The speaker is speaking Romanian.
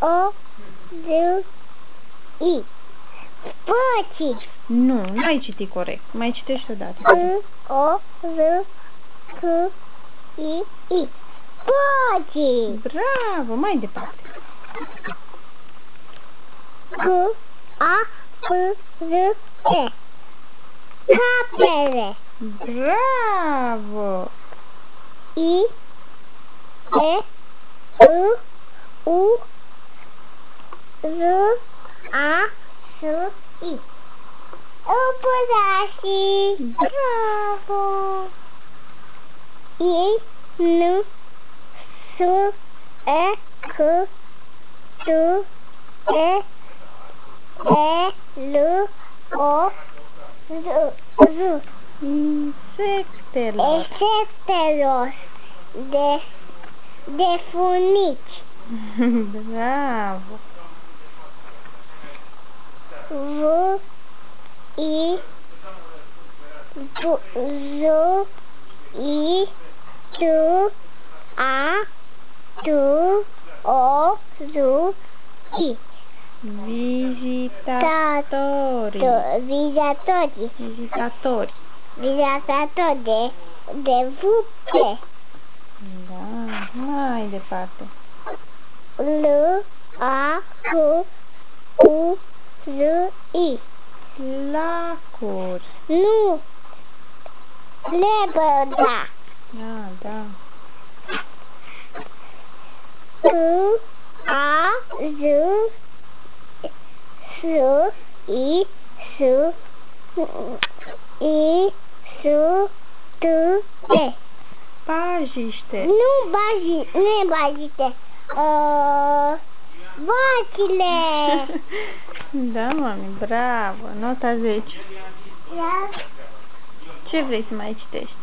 O, Z, I. Spații. Nu, nu ai citit corect. Mai citești odată. O, Z, C, I. Spații. Bravo, mai departe. C, A, P, Z, E. Capere. Bravo! I, E, U, Z, A, S, I. Operații. Bravo! I, N, S, E, C, T, E, L, O, Z. Insectelor. Insectelor de funici. Bravo! V, I, Z, I, T, A, T, O, Z, I. Vizitatori. Vizitatori. Vizitatori. Vizitatori de vupe. Da, mai departe. L, A, C, U, Z, I. Lacuri. Nu. Lebăda. Da. U, A, Z, S, I, S, I, S, T, E. Pajiște. Nu e bazite. Vacile. Da, mami, bravo. Nota 10. Da. Ce vrei să mai citești?